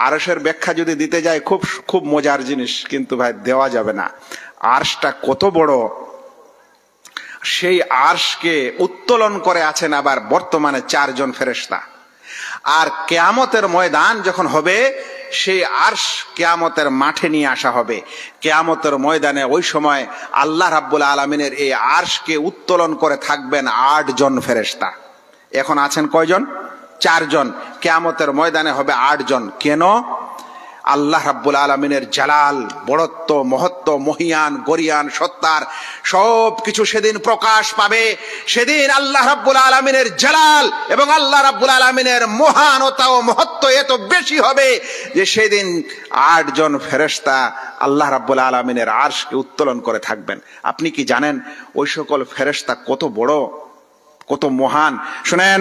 আরশের ব্যাখ্যা যদি দিতে যায় খুব খুব মজার জিনিস, কিন্তু ভাই দেওয়া যাবে না। আরশটা কত বড়, সেই আরশকে উত্তোলন করে আছেন আবার বর্তমানে 4 জন ফেরেশতা। আর কিয়ামতের ময়দান যখন হবে, সেই আরশ কিয়ামতের মাঠে নিয়ে আসা হবে। কিয়ামতের ময়দানে ওই সময় আল্লাহ রাব্বুল আলামিনের এই আরশকে উত্তোলন করে থাকবেন 8 জন ফেরেশতা। এখন আছেন কয়জন? 4 জন। কিয়ামতের ময়দানে হবে 8 জন। কেন? আল্লাহ রাব্বুল আলামিনের জালাল, বড়ত্ব, মহত্ব, মহিয়ান, গরিয়ান, সত্তার সব কিছু সেদিন প্রকাশ পাবে। সেদিন আল্লাহ রাব্বুল আলামিনের জালাল এবং আল্লাহ রাব্বুল আলামিনের মহানতা ও মহত্ব এত বেশি হবে যে সেদিন 8 জন ফেরেশতা আল্লাহ রাব্বুল আলামিনের আরশকে উত্তোলন করে থাকবেন। আপনি কি জানেন ওই সকল ফেরেশতা কত বড়, কত মহান? শুনেন,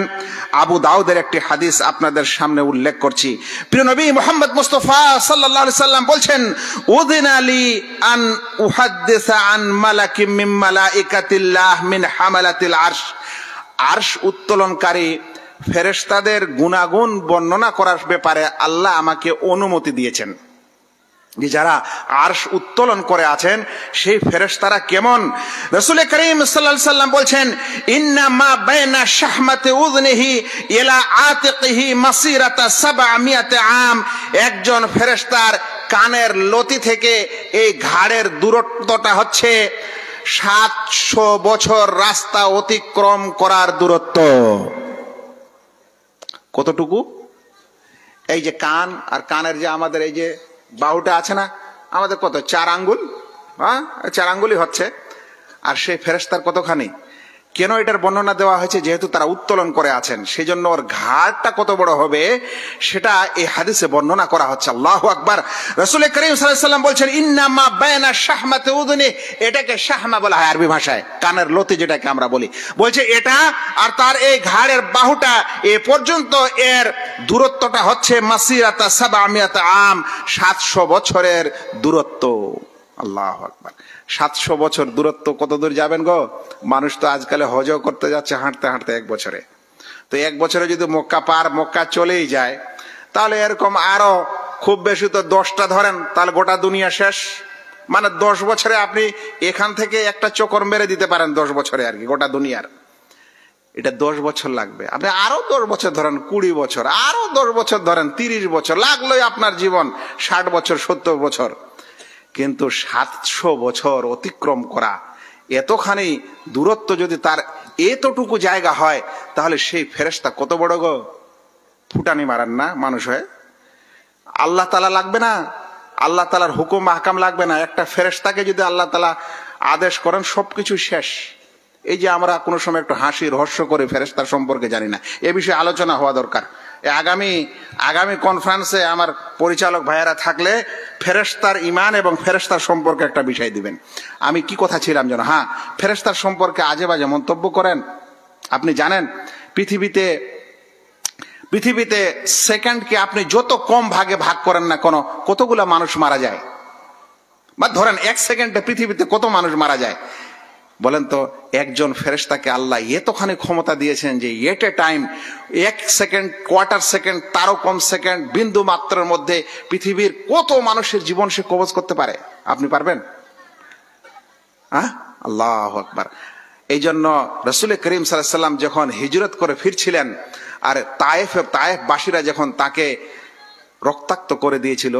আবু দাউদের একটি হাদিস আপনাদের সামনে উল্লেখ করছি। প্রিয় নবী মুহাম্মদ মুস্তাফা সাল্লাল্লাহু আলাইহি সাল্লাম বলছেন, উযিনা লি আন উহাদ্দিসা আন মালাকিম মিন মালাইকাতিল্লাহ মিন হামালাতিল আরশ। আরশ উত্তোলনকারী ফেরেশতাদের গুনাগুণ বর্ণনা করার ব্যাপারে আল্লাহ আমাকে অনুমতি দিয়েছেন, যে যারা আরশ উত্তোলন করে আছেন সেই ফেরেশতারা কেমন। রাসূল করিম সাল্লাল্লাহু আলাইহি সাল্লাম বলছেন, ইন্না মা বাইনা শাহমাতি উযনিহি ইলা আতিকিহি মাসিরাতা 700 আম। একজন ফেরেশতার কানের লতি থেকে এই ঘাড়ের দূরত্বটা হচ্ছে 700 বছর রাস্তা অতিক্রম করার দূরত্ব। কতটুকু? এই যে কান, আর কানের যে আমাদের এই যে বাহুটা আছে না, আমাদের কত 4 আঙ্গুল, হ্যাঁ 4 আঙ্গুলই হচ্ছে। আর সেই ফেরেশতার কতখানি? কেন এটার বর্ণনা দেওয়া হয়েছে? যেহেতু তারা উত্তোলন করে আছেন, সেই জন্য ওর ঘাড়টা কত বড় হবে সেটা এই হাদিসে বর্ণনা করা হচ্ছে। আল্লাহু আকবার। রাসূল করিম সাল্লাল্লাহু আলাইহি সাল্লাম বলছেন, ইন্না মা বাইনা শাহমাতি উযনি, এটাকে শাহমা বলা হয় আরবি ভাষায়, কানের লতি যেটাকে আমরা বলি। বলছে এটা আর তার এই ঘাড়ের বাহুটা এ পর্যন্ত এর দূরত্বটা হচ্ছে মাসিরাতা 700 আম, 700 বছরের দূরত্ব। আল্লাহু আকবার। 700 বছর দূরত্ব কত দূর যাবেন গো? মানুষ তো আজকাল হজও করতে যাচ্ছে হাঁটতে হাঁটতে 1 বছরে। তো 1 বছরে যদি মক্কা চলেই যায়, তাহলে এরকম আরো খুব বেশি তো 10টা ধরেন, তাহলে গোটা দুনিয়া শেষ। মানে 10 বছরে আপনি এখান থেকে একটা চক্কর মেরে দিতে পারেন, 10 বছরে আর কি গোটা দুনিয়ার। এটা 10 বছর লাগবে। আপনি আরো 10 বছর ধরেন, 20 বছর, আরো 10 বছর ধরেন, 30 বছর লাগলোই আপনার জীবন 60 বছর 70 বছর। কিন্তু 700 বছর অতিক্রম করা, এতখানি দূরত্ব যদি তার এতটুকু জায়গা হয়, তাহলে সেই ফেরেশতা কত বড় গো? ফুটানি মারান না মানুষ হয়ে। আল্লাহ তাআলা লাগবে না, আল্লাহ তাআলার হুকুম আহকাম লাগবে না। একটা ফেরেশতাকে যদি আল্লাহ তাআলা আদেশ করেন, সবকিছু শেষ। এই যে আমরা কোনো সময় একটু হাসি রহস্য করে ফেরেশতার সম্পর্কে জানি না, এ বিষয়ে আলোচনা হওয়া দরকার। আগামী কনফারেন্সে আমার পরিচালক ভাইয়েরা থাকলে ফেরেশতার ঈমান এবং ফেরেশতার সম্পর্কে একটা বিষয় দিবেন। আমি কি কথা ছিলাম যেন, হ্যাঁ, ফেরেশতার সম্পর্কে আজে বাজে মন্তব্য করেন। আপনি জানেন পৃথিবীতে সেকেন্ডকে আপনি যত কম ভাগে ভাগ করেন না কেন, কতগুলা মানুষ মারা যায়? বা ধরেন 1 সেকেন্ডে পৃথিবীতে কত মানুষ মারা যায় বলেন তো? একজন ফেরেশতাকে আল্লাহ এতখানি ক্ষমতা দিয়েছেন যে at a time 1 second, quarter second, তারও কম সেকেন্ড, বিন্দু মাত্রার মধ্যে পৃথিবীর কত মানুষের জীবন সে কবজ করতে পারে। আপনি পারবেন? হ্যাঁ, আল্লাহু আকবার। এই জন্য রাসূল করিম সাল্লাল্লাহু আলাইহি সাল্লাম যখন হিজরত করে ফিরছিলেন, আর তায়েফবাসীরা যখন তাকে রক্তাক্ত করে দিয়েছিল,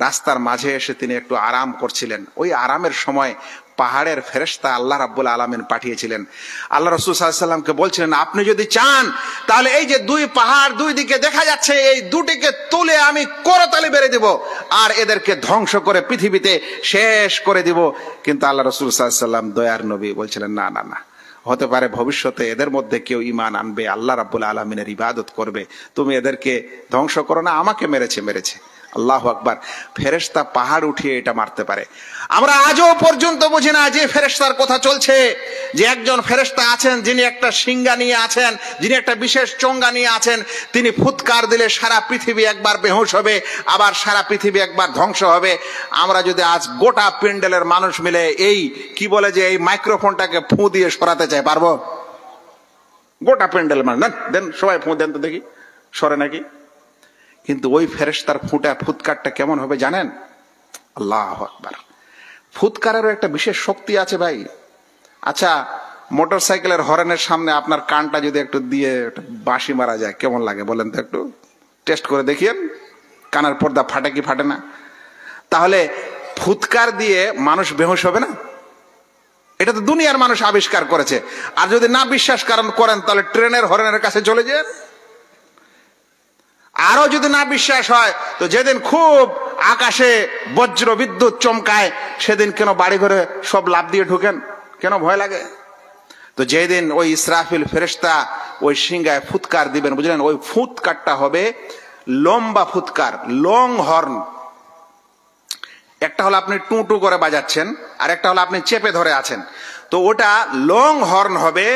রাস্তার মাঝে এসে তিনি একটু আরাম করছিলেন। ওই আরামের সময় পাহাড়ের ফেরেশতা আল্লাহ রাব্বুল আলামিন পাঠিয়েছিলেন। আল্লাহ রাসূল সাল্লাল্লাহু আলাইহি সাল্লামকে বলছিলেন, আপনি যদি চান তাহলে এই যে 2 পাহাড় 2 দিকে দেখা যাচ্ছে, এই দুটিকে তুলে আমি করতালি বেড়ে দেব আর এদেরকে ধ্বংস করে পৃথিবীতে শেষ করে দিব। কিন্তু আল্লাহ রাসূল সাল্লাল্লাহু আলাইহি সাল্লাম দয়ার নবী বলছিলেন, না না না, হতে পারে ভবিষ্যতে এদের মধ্যে কেউ ঈমান আনবে, আল্লাহ রাব্বুল আলামিনের ইবাদত করবে, তুমি এদেরকে ধ্বংস করো না, আমাকে মেরেছে। আল্লাহু আকবার। ফেরেশতা পাহাড় উঠিয়ে এটা মারতে পারে। আমরা আজও পর্যন্ত বুঝি না যে ফেরেশতার কথা চলছে, যে একজন ফেরেশতা আছেন যিনি একটা শিঙ্গা নিয়ে আছেন, যিনি একটা বিশেষ চঙ্গা নিয়ে আছেন, তিনি ফুৎকার দিলে সারা পৃথিবী একবার বেহুশ হবে, আবার সারা পৃথিবী একবার ধ্বংস হবে। আমরা যদি আজ গোটা প্যান্ডেলের মানুষ মিলে এই কি বলে যে এই মাইক্রোফোনটাকে ফু দিয়ে সরাতে চাই, পারবো? গোটা প্যান্ডেল মানুষ দেন, সবাই ফু দেন তো দেখি, সরে নাকি? কিন্তু ওই ফেরেশতার ফুৎকারটা কেমন হবে জানেন? আল্লাহু আকবার। ফুৎকারেরও একটা বিশেষ শক্তি আছে ভাই। আচ্ছা, মোটর সাইকেলের হর্নের সামনে আপনার কানটা যদি একটু দিয়ে বাঁশি মারা যায় কেমন লাগে বলেন তো? একটু টেস্ট করে দেখিয়েন, কানের পর্দা ফাটে কি ফাটে না? তাহলে ফুৎকার দিয়ে মানুষ বেহুশ হবে না? এটা তো দুনিয়ার মানুষ আবিষ্কার করেছে। আর যদি না বিশ্বাস করেন তাহলে ট্রেনের হর্নের কাছে চলে যান। আরো যদি না বিশ্বাস হয় তো যেদিন খুব আকাশে বজ্র বিদ্যুৎ চমকায় সেদিন কেন বাড়ি ঘরে সব লাফ দিয়ে ঢুকেন? কেন ভয় লাগে? তো যেদিন ওই ইসরাফিল ফেরেশতা ওই সিংহায় ফুৎকার দিবেন, বুঝলেন, ওই ফুৎকারটা হবে লম্বা ফুৎকার, লং হর্ন। একটা হলো আপনি টু টু করে বাজাচ্ছেন, আর একটা হলো আপনি চেপে ধরে আছেন। তো ওটা লং হর্ন হবে।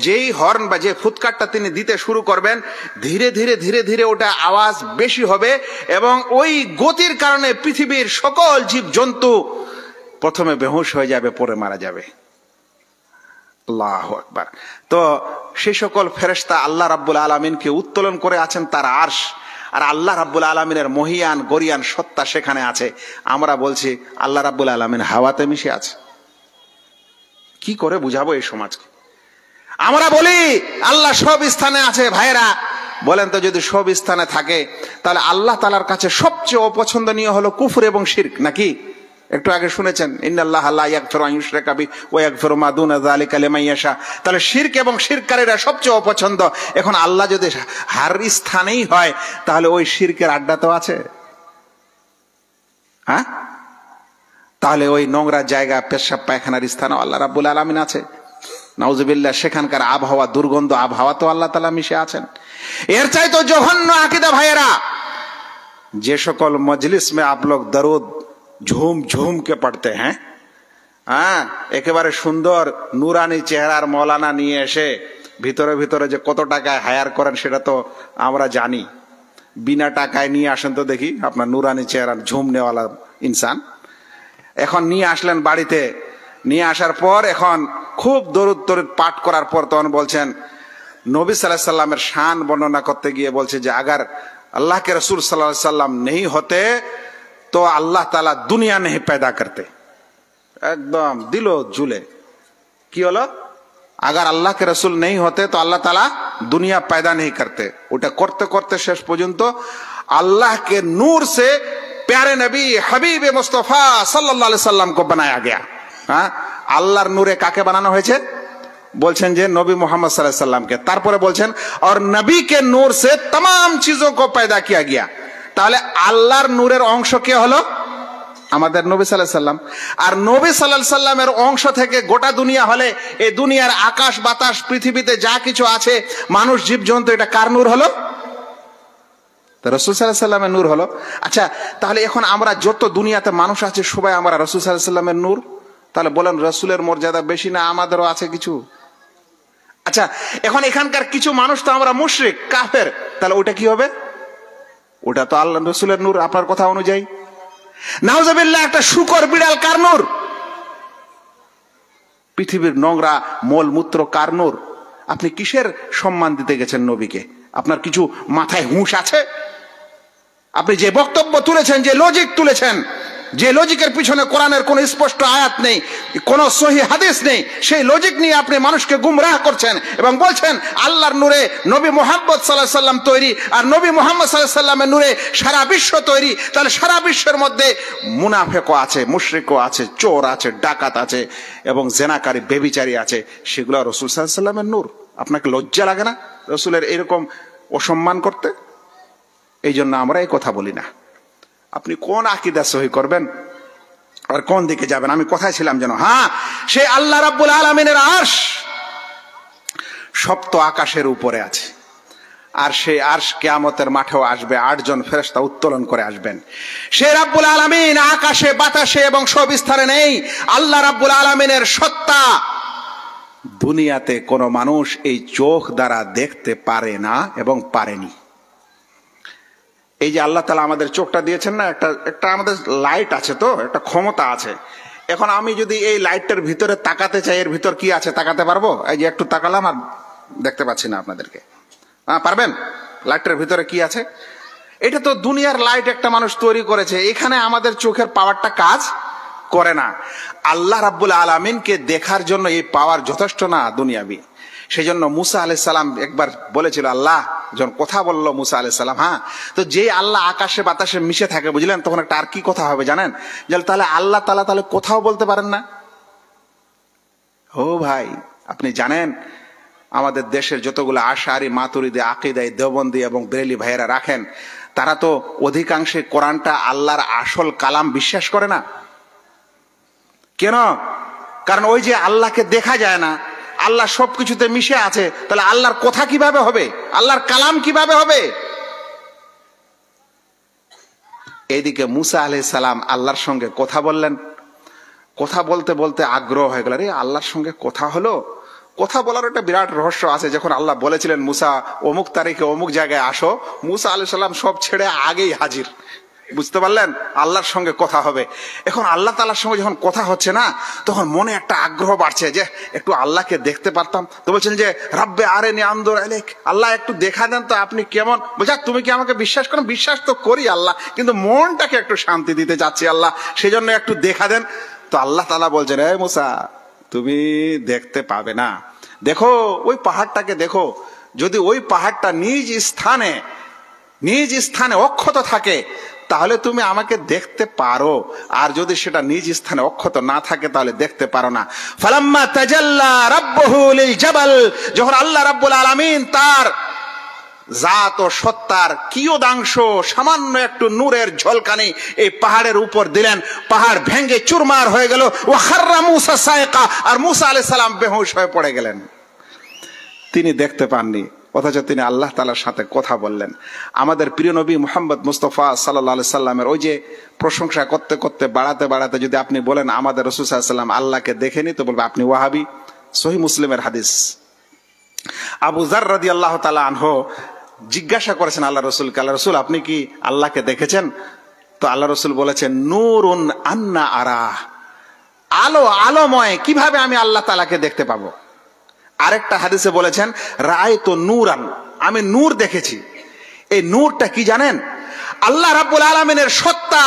যেই হর্ন বা যে ফুৎকারটা তিনি দিতে শুরু করবেন, ধীরে ধীরে ধীরে ধীরে ওটা আওয়াজ বেশি হবে, এবং ওই গতির কারণে পৃথিবীর সকল জীব জন্তু প্রথমে বেহুশ হয়ে যাবে, পরে মারা যাবে। আল্লাহু আকবার। তো সেই সকল ফেরেশতা আল্লাহ রাব্বুল আলামিনকে উত্তোলন করে আছেন তার আরশ, আর আল্লাহ রাব্বুল আলামিনের মহিয়ান গরিয়ান সত্তা সেখানে আছে। আমরা বলছি আল্লাহ রাব্বুল আলামিন হাওয়াতে মিশে আছে। কি করে বুঝাবো এই সমাজকে? আমরা বলি আল্লাহ সব স্থানে আছে। ভাইরা বলেন তো, যদি সব স্থানে থাকে তাহলে আল্লাহ তাআলার কাছে সবচেয়ে অপছন্দনীয় হলো কুফর এবং শিরক, নাকি? একটু আগে শুনেছেন, ইন্নাল্লাহা লা ইয়াগফিরু আন ইউশরাকা বিহি ওয়া ইয়াগফিরু মা দুনা যালিকা লিমান ইয়াশা। তাহলে শিরক এবং শিরককারীরা সবচেয়ে অপছন্দ। এখন আল্লাহ যদি হার স্থানেই হয় তাহলে ওই শিরকের আড্ডা তো আছে, হ্যাঁ? তাহলে ওই নোংরা জায়গা, পেশাব পায়খানার স্থানে আল্লাহ রাব্বুল আলামিন আছে। নাউজুবিল্লাহ। সেখানকার আবহাওয়া, দুর্গন্ধ আবহাওয়া তো আল্লাহ তাআলা মিশে আছেন। এর চাইতে জঘন্য আকীদা ভাইয়েরা, যে সকল মজলিস में आप लोग दरूद झूम झूम के पढ़ते हैं, হ্যাঁ, একেবারে সুন্দর নুরানি চেহারার মৌলানা নিয়ে এসে ভিতরে ভিতরে যে কত টাকায় হায়ার করেন সেটা তো আমরা জানি। বিনা টাকায় নিয়ে আসেন তো দেখি আপনার নুরানি চেহারার ঝুম নেওয়ালা ইনসান। এখন নিয়ে আসলেন বাড়িতে, নিয়ে আসার পর এখন খুব দরুদ তরুদ পাঠ করার পর তখন বলছেন, নবী সাল্লাল্লাহু আলাইহি সাল্লামের শান বর্ণনা করতে গিয়ে বলছে যে अगर अल्लाह के रसूल सल्लल्लाहु अलैहि वसल्लम नहीं होते तो अल्लाह ताला दुनिया नहीं पैदा करते। एकदम दिलो जुले কি হলো? अगर अल्लाह के रसूल नहीं होते तो अल्लाह ताला दुनिया पैदा नहीं करते। ওটা করতে করতে শেষ পর্যন্ত अल्लाह के नूर से प्यारे नबी हबीब मुस्तफा सल्लल्लाहु अलैहि वसल्लम को बनाया गया। हाँ, আল্লাহর নূরে কাকে বানানো হয়েছে? বলছেন যে নবী মোহাম্মদ সাল্লাল্লাহু আলাইহি সাল্লামকে। তারপরে বলছেন और नबी के नूर से तमाम चीजों को पैदा किया गया। তাহলে আল্লাহর নূরের অংশ কে হলো? আমাদের নবী সাল্লাল্লাহু আলাইহি সাল্লাম। আর নবী সাল্লাল্লাহু আলাইহি সাল্লামের অংশ থেকে গোটা দুনিয়া হলে এই দুনিয়ার আকাশ বাতাস পৃথিবীতে যা কিছু আছে, মানুষ জীবজন্তু, এটা কার নূর হলো? রাসূল সাল্লাল্লাহু আলাইহি সাল্লামের নূর হলো। আচ্ছা, তাহলে এখন আমরা যত দুনিয়াতে মানুষ আছে সবাই আমরা রাসূল সাল্লাল্লাহু আলাইহি সাল্লামের নূর। তাহলে বলেন রাসূলের মর্যাদা বেশি না আমাদেরও আছে কিছু? আচ্ছা, এখন এখানকার কিছু মানুষ তো আমরা মুশরিক কাফের, তাহলে ওটা কি হবে? ওটা তো আল্লাহ রাসূলের নূর আপনার কথা অনুযায়ী। নাউজুবিল্লাহ। একটা শুকর বিড়াল কার নূর? পৃথিবীর নোংরা মল মূত্র কার নূর? আপনি কিসের সম্মান দিতে গেছেন নবীকে? আপনার কিছু মাথায় হুঁশ আছে? আপনি যে বক্তব্য তুলেছেন, যে লজিক তুলেছেন, যে লজিকের পিছনে কোরআনের কোন স্পষ্ট আয়াত নেই, কোন সহিহ হাদিস নেই, সেই লজিক নিয়ে আপনি মানুষকে গুমরাহ করছেন এবং বলছেন আল্লাহর নূরে নবী মুহাম্মদ সাল্লাল্লাহু আলাইহি সাল্লাম তৈরি, আর নবী মুহাম্মদ সাল্লাল্লাহু আলাইহি সাল্লামের নূরে সারা বিশ্ব তৈরি। তাহলে সারা বিশ্বের মধ্যে মুনাফিকও আছে, মুশরিকও আছে, চোর আছে, ডাকাত আছে এবং জেনাকারী বেবিচারী আছে, সেগুলো রাসূল সাল্লাল্লাহু আলাইহি সাল্লামের নূর। আপনাকে লজ্জা লাগে না রাসূলের এরকম অসম্মান করতে? এই জন্য আমরা এই কথা বলি না। আপনি কোন আকীদা সহি করবেন আর কোন দিকে যাবেন? আমি কোথায় ছিলাম যেন? হ্যাঁ, সে আল্লাহ রাব্বুল আলামিনের আরশ সপ্ত আকাশের উপরে আছে, আর সেই আরশ কিয়ামতের মাঠেও আসবে। 8 জন ফেরেশতা উত্তোলন করে আসবেন। সে রাব্বুল আলামিন আকাশে বাতাসে এবং সব স্থানে নেই। আল্লাহ রাব্বুল আলামিনের সত্তা দুনিয়াতে কোন মানুষ এই চোখ দ্বারা দেখতে পারে না এবং পারেনি। এই যে আল্লাহ তাআলা আমাদের চোখটা দিয়েছেন না, একটা আমাদের লাইট আছে, তো একটা ক্ষমতা আছে। এখন আমি যদি এই লাইটটার ভিতরে তাকাতে চাই, এর ভিতর কি আছে তাকাতে পারবো? এই যে একটু তাকালাম আর দেখতে পাচ্ছি না আপনাদেরকে। পারবেন? লাইটটার ভিতরে কি আছে? এটা তো দুনিয়ার লাইট একটা মানুষ তৈরি করেছে, এখানে আমাদের চোখের পাওয়ারটা কাজ করে না। আল্লাহ রাব্বুল আলামিনকে দেখার জন্য এই পাওয়ার যথেষ্ট না দুনিয়াবি। সেই জন্য মুসা আলাইহিস সালাম একবার বলেছিল, আল্লাহ যখন কথা বললো মুসা আলাইহিস সালাম, হ্যাঁ, তো যে আল্লাহ আকাশে বাতাসে মিশে থাকে, বুঝলেন, তখন একটা আর কি কথা হবে জানেন, যে তাহলে আল্লাহ তাআলা তাহলে কোথাও বলতে পারেন না। ও ভাই, আপনি জানেন আমাদের দেশের যতগুলো আশারি, মাতুরিদি, আকীদাই, দেওবন্দি এবং বেরেলি ভাইয়েরা রাখেন, তারা তো অধিকাংশে কোরআনটা আল্লাহর আসল কালাম বিশ্বাস করে না। কেন? কারণ ওই যে আল্লাহকে দেখা যায় না, আল্লাহ সবকিছুতে মিশে আছে, তাহলে আল্লাহর কথা কিভাবে হবে, আল্লাহর কালাম কিভাবে হবে? এইদিকে মুসা আলাইহিস সালাম আল্লাহর সঙ্গে কথা বললেন, কথা বলতে বলতে আগ্রহ হয়ে গেল, রে আল্লাহর সঙ্গে কথা হলো। কথা বলার একটা বিরাট রহস্য আছে। যখন আল্লাহ বলেছিলেন মুসা অমুক তারিখে অমুক জায়গায় আসো, মুসা আলাইহিস সালাম সব ছেড়ে আগেই হাজির। বুঝতে পারলেন, আল্লাহর সঙ্গে কথা হবে। এখন আল্লাহ তাআলার সঙ্গে যখন কথা হচ্ছে না, তখন মনে একটা আগ্রহ বাড়ছে যে একটু আল্লাহকে দেখতে পারতাম। তো বলছেন যে রাব্বে আরিনি আনজুর ইলাইক, আল্লাহ একটু দেখা দেন তো আপনি কেমন। বলছে তুমি কি আমাকে বিশ্বাস করেন? বিশ্বাস তো করি আল্লাহ, কিন্তু মনটাকে একটু শান্তি দিতে চাচ্ছি আল্লাহ, সেই জন্য একটু দেখা দেন। তো আল্লাহ তাআলা বলছেন, এ মুসা তুমি দেখতে পাবে না, দেখো ওই পাহাড়টাকে দেখো, যদি ওই পাহাড়টা নিজ স্থানে অক্ষত থাকে তাহলে তুমি আমাকে দেখতে পারো, আর যদি সেটা নিজ স্থানে অক্ষত না থাকে তাহলে দেখতে পারো না। ফালাম্মা তাজাল্লা রাব্বুহু লিল জাবাল, যখন আল্লাহ রাব্বুল আলামিন তার জাত ও সত্তার কিয়দাংশ, সামান্য একটু নূরের ঝলকানি এই পাহাড়ের উপর দিলেন, পাহাড় ভেঙে চুরমার হয়ে গেল। ওয়া খাররা মুসা সাইকা, আর মুসা আলাইহিস সালাম বেহুশ হয়ে পড়ে গেলেন। তিনি দেখতে পাননি, অথচ তিনি আল্লাহ তাআলার সাথে কথা বললেন। আমাদের প্রিয় নবী মুহাম্মদ মুস্তাফা সাল্লাল্লাহু আলাইহি সাল্লামের ওই যে প্রশংসা করতে করতে বাড়াতে বাড়াতে যদি আপনি বলেন আমাদের রাসূল সাল্লাল্লাহু আলাইহি সাল্লাম আল্লাহকে দেখেনি, তো বলবে আপনি ওয়াহাবি। সহিহ মুসলিমের হাদিস। আবু যার রাদিয়াল্লাহু তাআলা আনহু জিজ্ঞাসা করেছেন আল্লাহ রাসূলকে, আল্লাহ রাসূল আপনি কি আল্লাহকে দেখেছেন? তো আল্লাহ রাসূল বলেছেন, নূরুন আন্না আরা, আলো, আলোময়, কিভাবে আমি আল্লাহ তাআলাকে দেখতে পাবো? আরেকটা হাদিসে বলেছেন, রাআইতু নূরান, আমি নূর দেখেছি। এই নূরটা কি জানেন? আল্লাহ রাব্বুল আলামিনের সত্তা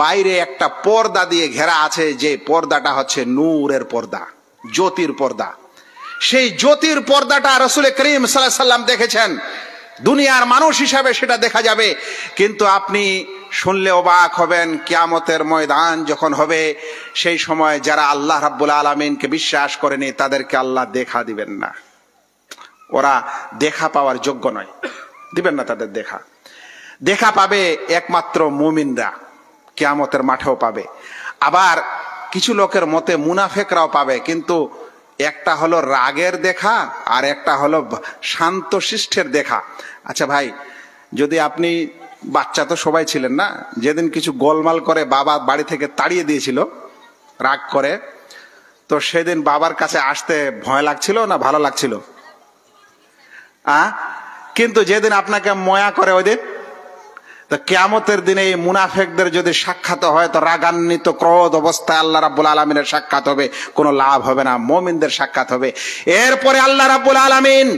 বাইরে একটা পর্দা দিয়ে ঘেরা আছে, যে পর্দাটা হচ্ছে নূরের পর্দা, জ্যোতির পর্দা। সেই জ্যোতির পর্দাটা রাসূল করিম সাল্লাল্লাহু আলাইহি সাল্লাম দেখেছেন। দুনিয়ার মানুষ হিসাবে সেটা দেখা যাবে, কিন্তু আপনি শুনলে অবাক হবেন, কিয়ামতের ময়দান যখন হবে সেই সময় যারা আল্লাহ রাব্বুল আলামিনকে বিশ্বাস করেনি তাদেরকে আল্লাহ দেখা দিবেন না। ওরা দেখা পাওয়ার যোগ্য নয়, দিবেন না তাদের দেখা। দেখা পাবে একমাত্র মুমিনরা, কিয়ামতের মাঠেও পাবে। আবার কিছু লোকের মতে মুনাফিকরাও পাবে, কিন্তু একটা হলো রাগের দেখা আর একটা হলো শান্ত শিষ্টের দেখা। আচ্ছা ভাই, যদি আপনি বাচ্চা তো সবাই ছিলেন না, যেদিন কিছু গোলমাল করে বাবা বাড়ি থেকে তাড়িয়ে দিয়েছিল রাগ করে, তো সেদিন বাবার কাছে আসতে ভয় লাগছিল না ভালো লাগছিল? কিন্তু যেদিন আপনাকে ময়া করে ওই দিন, তো কিয়ামতের দিনে এই মুনাফিকদের যদি সাক্ষাৎ হয় তো রাগান্বিত ক্রোধ অবস্থায় আল্লাহ রাব্বুল আলামিনের সাক্ষাৎ হবে, কোনো লাভ হবে না, মুমিনদের সাক্ষাৎ হবে। এরপরে আল্লাহ রাব্বুল আলামিন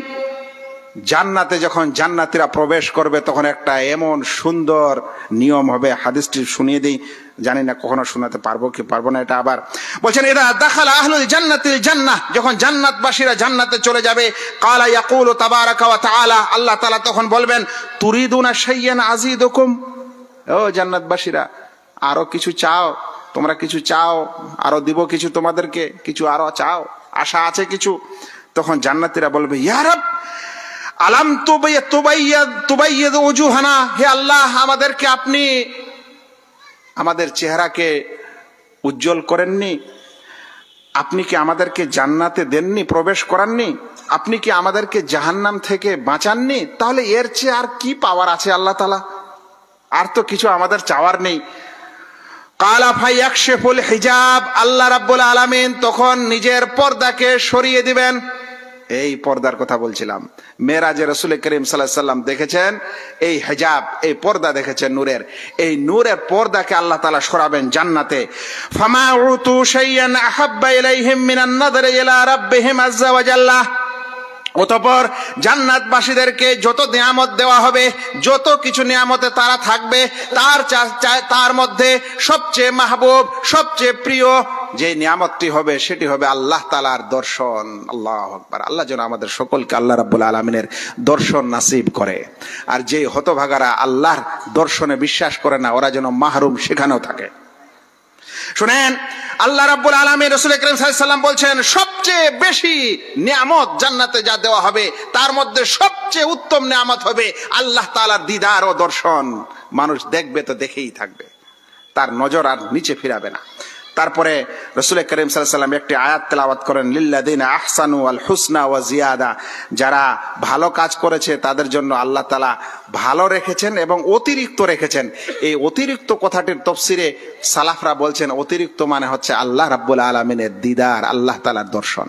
জান্নাতে যখন জান্নাতীরা প্রবেশ করবে তখন একটা এমন সুন্দর নিয়ম হবে, হাদিসটি শুনিয়ে দিই, জানি না কখনো শোনাতে পারবো কি পারবো না। এটা আবার বলছেন, এরা দাখালা আহলুল জান্নাতিল জান্নাহ, যখন জান্নাতবাসীরা জান্নাতে চলে যাবে, ক্বালা ইয়াকুলু তাবারাকা ওয়া তাআলা, আল্লাহ তাআলা তখন বলবেন, তুরিদুনা শাইয়ান আযীদুকুম, ও জান্নাতবাসীরা আরো কিছু চাও, তোমরা কিছু চাও, আরো দিব কিছু তোমাদেরকে, কিছু আরো চাও, আশা আছে কিছু। তখন জান্নাতীরা বলবে, ইয়া রাব আলাম তুবাইয়িদ উজুহানা, হে আল্লাহ আমাদেরকে আপনি আমাদের চেহারাকে উজ্জ্বল করেননি, আপনি কি আমাদেরকে জান্নাতে দেননি, প্রবেশ করাননি, আপনি কি আমাদেরকে জাহান্নাম থেকে বাঁচাননি? তাহলে এর চেয়ে আর কি পাওয়ার আছে আল্লাহ তাআলা? আর তো কিছু আমাদের চাওয়ার নেই। কালা ফায়াকশিফুল হিজাব, আল্লাহ রাব্বুল আলামিন তখন নিজের পর্দাকে সরিয়ে দিবেন। এই পর্দার কথা বলছিলাম, মেরাজে রাসূল করিম সাল্লাল্লাহু আলাইহি সাল্লাম দেখেছেন এই হিজাব, এই পর্দা দেখেছেন নূরের, এই নূরের পর্দাকে আল্লাহ তাআলা সরাবেন জান্নাতে। ফামা উতু শাইয়ান আহাব্বা ইলাইহিম মিনান নাযরি ইলা রাব্বিহিম আযজা ওয়া জাল্লা, অতঃপর জান্নাতবাসীদেরকে যত নিয়ামত দেওয়া হবে, যত কিছু নিয়ামতে তারা থাকবে, তার মধ্যে সবচেয়ে মাহবুব, সবচেয়ে প্রিয় যে নিয়ামতটি হবে সেটি হবে আল্লাহ তাআলার দর্শন। আল্লাহু আকবার। আল্লাহ যেন আমাদের সকলকে আল্লাহ রাব্বুল আলামিনের দর্শন নসিব করে। আর যে হতভাগারা আল্লাহর দর্শনে বিশ্বাস করে না, ওরা যেন মাহরুম সেখানেও থাকে। শুনেন, আল্লাহ রাব্বুল আলামিন রাসূল আকরাম সাল্লাল্লাহু আলাইহি ওয়াসাল্লাম বলছেন, সবচেয়ে বেশি নিয়ামত জান্নাতে যা দেওয়া হবে তার মধ্যে সবচেয়ে উত্তম নিয়ামত হবে আল্লাহ তাআলার দিদার ও দর্শন। মানুষ দেখবে তো দেখেই থাকবে, তার নজর আর নিচে ফিরাবে না। তারপরে রাসূল করিম সাল্লাল্লাহু আলাইহি ওয়াসাল্লাম একটি আয়াত তেলাওয়াত করেন, লিল্লাযিনা আহসানু আল হুসনা ওয়া জিয়াদা। যারা ভালো কাজ করেছে তাদের জন্য আল্লাহ তাআলা ভালো রেখেছেন এবং অতিরিক্ত রেখেছেন। এই অতিরিক্ত কথাটির তাফসিরে সালাফরা বলছেন, অতিরিক্ত মানে হচ্ছে আল্লাহ রাব্বুল আলামিনের দিদার, আল্লাহ তাআলার দর্শন।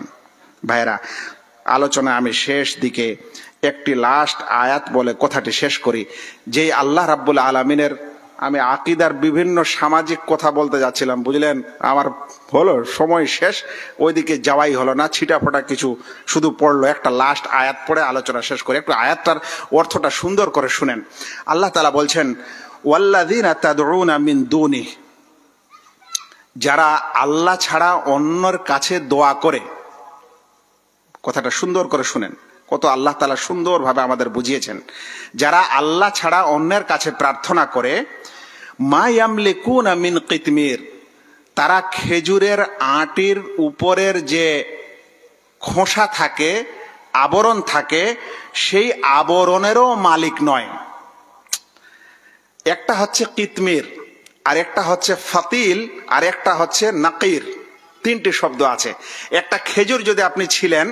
ভাইরা, আলোচনা আমি শেষ দিকে একটি লাস্ট আয়াত বলে কথাটি শেষ করি। যে আল্লাহ রাব্বুল আলামিনের, আমি আকীদার বিভিন্ন সামাজিক কথা বলতে যাচ্ছিলাম, বুঝলেন, আমার হলো সময় শেষ, ওইদিকে যাওয়াই হলো না, ছিটাফোটা কিছু শুধু পড়লো। একটা লাস্ট আয়াত পড়ে আলোচনা শেষ করি। একটু আয়াতটার অর্থটা সুন্দর করে শুনেন। আল্লাহ তাআলা বলছেন, ওয়াল্লাযীনা তাদউনা মিন দুনি, যারা আল্লাহ ছাড়া অন্যের কাছে দোয়া করে। কথাটা সুন্দর করে শুনেন, কত আল্লাহ তাআলা সুন্দরভাবে আমাদের বুঝিয়েছেন। যারা আল্লাহ ছাড়া অন্যের কাছে প্রার্থনা করে, মা ইয়ামলিকুনা মিন কিতমির, তারা খেজুরের আটির উপরের যে খোসা থাকে, আবরণ থাকে, সেই আবরণেরও মালিক নয়। একটা হচ্ছে কিতমির, আর একটা হচ্ছে ফাতিল, আর একটা হচ্ছে নাকির। তিনটি শব্দ আছে। একটা খেজুর যদি আপনি ছিলেন,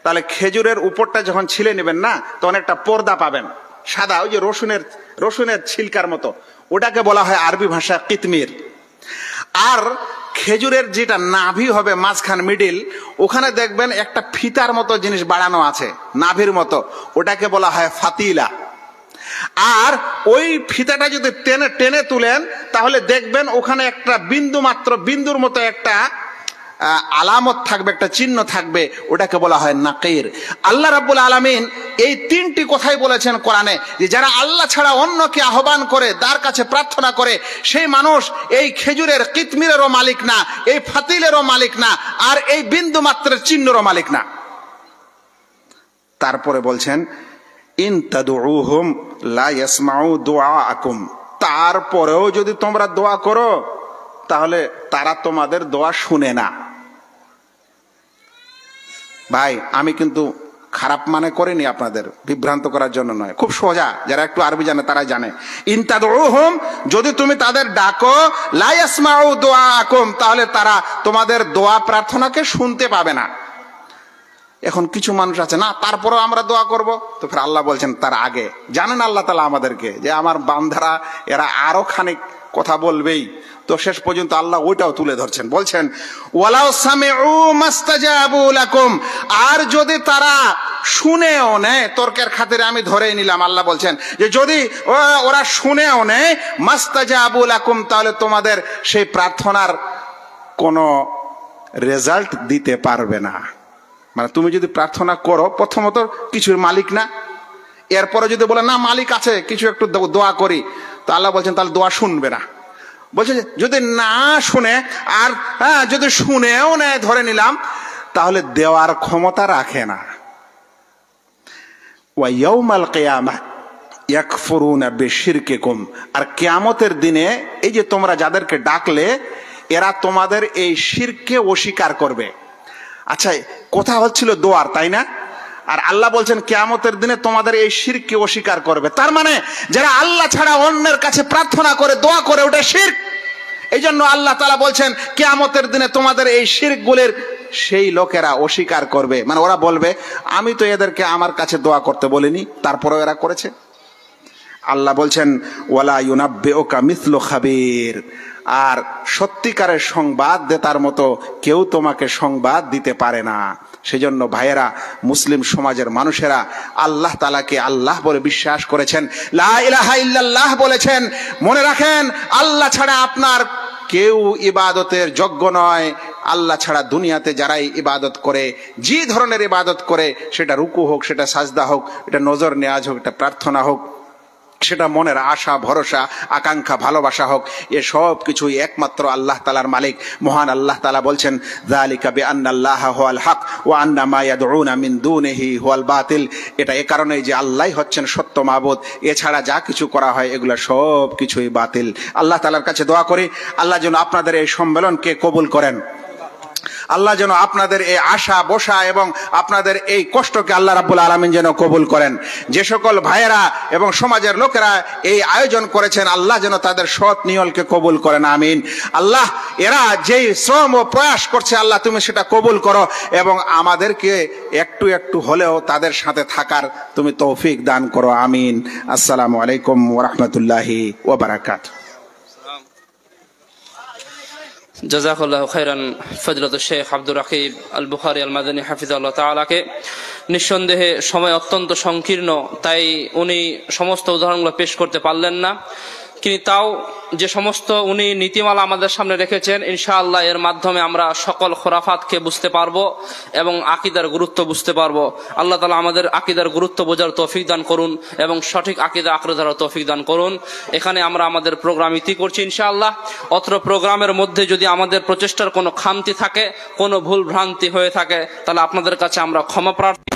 তাহলে খেজুরের উপরটা যখন ছিলে নেবেন না, তখন একটা পর্দা পাবেন সাদা, ওই যে রসুনের ছিলকার মতো, ওটাকে বলা হয় আরবি ভাষা কিতমির। আর খেজুরের যেটা নাভি হবে মাঝখান মিডিল, ওখানে দেখবেন একটা ফিতার মতো জিনিস বাড়ানো আছে নাভির মতো, ওটাকে বলা হয় ফাতিলা। আর ওই ফিতাটা যদি টেনে তুলেন, তাহলে দেখবেন ওখানে একটা বিন্দুর মতো একটা আলামত থাকবে, একটা চিহ্ন থাকবে, ওটাকে বলা হয় নাকির। আল্লাহ রাব্বুল আলামিন এই তিনটি কথাই বলেছেন কোরআনে, যে যারা আল্লাহ ছাড়া অন্যকে আহ্বান করে, তার কাছে প্রার্থনা করে, সেই মানুষ এই খেজুরের কিতমিরেরও মালিক না, এই ফাতিলেরও মালিক না, আর এই বিন্দু মাত্রের চিহ্নেরও মালিক না। তারপরে বলছেন, ইন তাদউহুম লা ইয়াসমাউ দুআআকুম, তারপরেও যদি তোমরা দোয়া করো তাহলে তারা তোমাদের দোয়া শুনে না। ভাই, আমি কিন্তু খারাপ মানে করিনি, আপনাদের বিভ্রান্ত করার জন্য নয়, খুব সোজা, যারা একটু আরবি জানে তারা জানে। ইন তাদউহুম, যদি তুমি তাদের ডাকো, লা ইয়াসমাউ দুআআকুম, তাহলে তারা তোমাদের দোয়া প্রার্থনাকে শুনতে পাবে না। এখন কিছু মানুষ আছে, না তারপরেও আমরা দোয়া করব, তো ফির আল্লাহ বলছেন তার আগে জানেন আল্লাহ তাআলা আমাদেরকে যে আমার বান্দারা এরা আরো খানিক কথা বলবেই, তো শেষ পর্যন্ত আল্লাহ ওইটাও তুলে ধরছেন, বলছেন ওয়ালাউ সামিউ মাস্তাজাবু লাকুম, আর যদি তারা শুনেও নেয়, তর্কের খাতিরে আমি ধরেই নিলাম, আল্লাহ বলছেন যে যদি ওরা শুনেও নেয়, মাস্তাজাবু লাকুম, তাহলে তোমাদের সেই প্রার্থনার কোনো রেজাল্ট দিতে পারবে না। মানে তুমি যদি প্রার্থনা করো, প্রথমত কিছুর মালিক না, এরপরে যদি বলে না মালিক আছে, কিছু একটু দোয়া করি, তো আল্লাহ বলছেন তাহলে দোয়া শুনবে না। বলছে যদি না শুনে, আর যদি শুনেও নেয়, ধরে নিলাম, তাহলে দেওয়ার ক্ষমতা রাখে না। ওয়া ইয়াউমাল কিয়ামাহ ইয়াকফুরুনা বিশিরকিকুম, আর কিয়ামতের দিনে এই যে তোমরা যাদেরকে ডাকলে, এরা তোমাদের এই শিরককে অস্বীকার করবে। আচ্ছা, কথা হচ্ছিল দোয়ার, তাই না? আর আল্লাহ বলছেন কিয়ামতের দিনে তোমাদের এই শিরককে অস্বীকার করবে। তার মানে যারা আল্লাহ ছাড়া অন্যের কাছে প্রার্থনা করে, দোয়া করে, ওটা শিরক। এই জন্য আল্লাহ তাআলা বলছেন কিয়ামতের দিনে তোমাদের এই শিরকগুলোর সেই লোকেরা অস্বীকার করবে। মানে ওরা বলবে আমি তো এদেরকে আমার কাছে দোয়া করতে বলিনি, তারপরেও এরা করেছে। আল্লাহ বলছেন ওয়ালা ইউনাব্বিউকা মিসলু খাবীর, আর সত্যিকারের সংবাদ দেতার মতো কেউ তোমাকে সংবাদ দিতে পারে না। সেজন্য ভাইয়েরা, মুসলিম সমাজের মানুষেরা আল্লাহ তাআলাকে আল্লাহ বলে বিশ্বাস করেছেন, লা ইলাহা ইল্লাল্লাহ বলেছেন। মনে রাখেন, আল্লাহ ছাড়া আপনার কেউ ইবাদতের যোগ্য নয়, আল্লাহ ছাড়া দুনিয়াতে যারাই ইবাদত করে, যে ধরনের ইবাদত করে, সেটা রুকু হোক, সেটা সাজদা হোক, এটা নজর নেয়াজ হোক, এটা প্রার্থনা হোক, সেটা মনের আশা ভরসা আকাঙ্ক্ষা ভালোবাসা হোক, এ সব কিছুই একমাত্র আল্লাহ তাআলার মালিক। মহান আল্লাহ তাআলা বলছেন, যালিকা বিআন্নাল্লাহা হুয়াল হক ওয়া আন্না মা ইয়াদউনা মিন দুনিহি হুয়াল বাতিল। এটা এ কারণেই যে আল্লাহই হচ্ছেন সত্য মাবুদ, এছাড়া যা কিছু করা হয় এগুলো সব কিছুই বাতিল। আল্লাহ তাআলার কাছে দোয়া করি, আল্লাহ যেন আপনাদের এই সম্মেলনকে কবুল করেন। আল্লাহ যেন আপনাদের এই আশা বসা এবং আপনাদের এই কষ্টকে আল্লাহ রাব্বুল আলামিন যেন কবুল করেন। যে সকল ভাইয়েরা এবং সমাজের লোকেরা এই আয়োজন করেছেন, আল্লাহ যেন তাদের সৎ নিয়তকে কবুল করেন, আমিন। আল্লাহ, এরা যেই শ্রম ও প্রয়াস করছে, আল্লাহ তুমি সেটা কবুল করো এবং আমাদেরকে একটু একটু হলেও তাদের সাথে থাকার তুমি তৌফিক দান করো, আমিন। আসসালামু আলাইকুম ওয়া রাহমাতুল্লাহি ওয়া বারাকাতুহু। জাযাকাল্লাহু খাইরান ফজলাতুল শেখ আব্দুর রাকিব আল বুখারী আল মাদানী হাফিজাহুল্লাহ তাআলাকে। নিঃসন্দেহে সময় অত্যন্ত সংকীর্ণ, তাই উনি সমস্ত উদাহরণগুলো পেশ করতে পারলেন না, কিন্তু তাও যে সমস্ত উনি নীতিমালা আমাদের সামনে রেখেছেন, ইনশাআল্লাহ এর মাধ্যমে আমরা সকল খোরাফাতকে বুঝতে পারবো এবং আকীদার গুরুত্ব বুঝতে পারবো। আল্লাহ তাআলা আমাদের আকীদার গুরুত্ব বোঝার তৌফিক দান করুন এবং সঠিক আকীদা আঁকড়ে ধরার তৌফিক দান করুন। এখানে আমরা আমাদের প্রোগ্রাম ইতি করছি ইনশাআল্লাহ। অত্র প্রোগ্রামের মধ্যে যদি আমাদের প্রচেষ্টার কোনো খামতি থাকে, কোনো ভুল ভ্রান্তি হয়ে থাকে, তাহলে আপনাদের কাছে আমরা ক্ষমা প্রার্থী।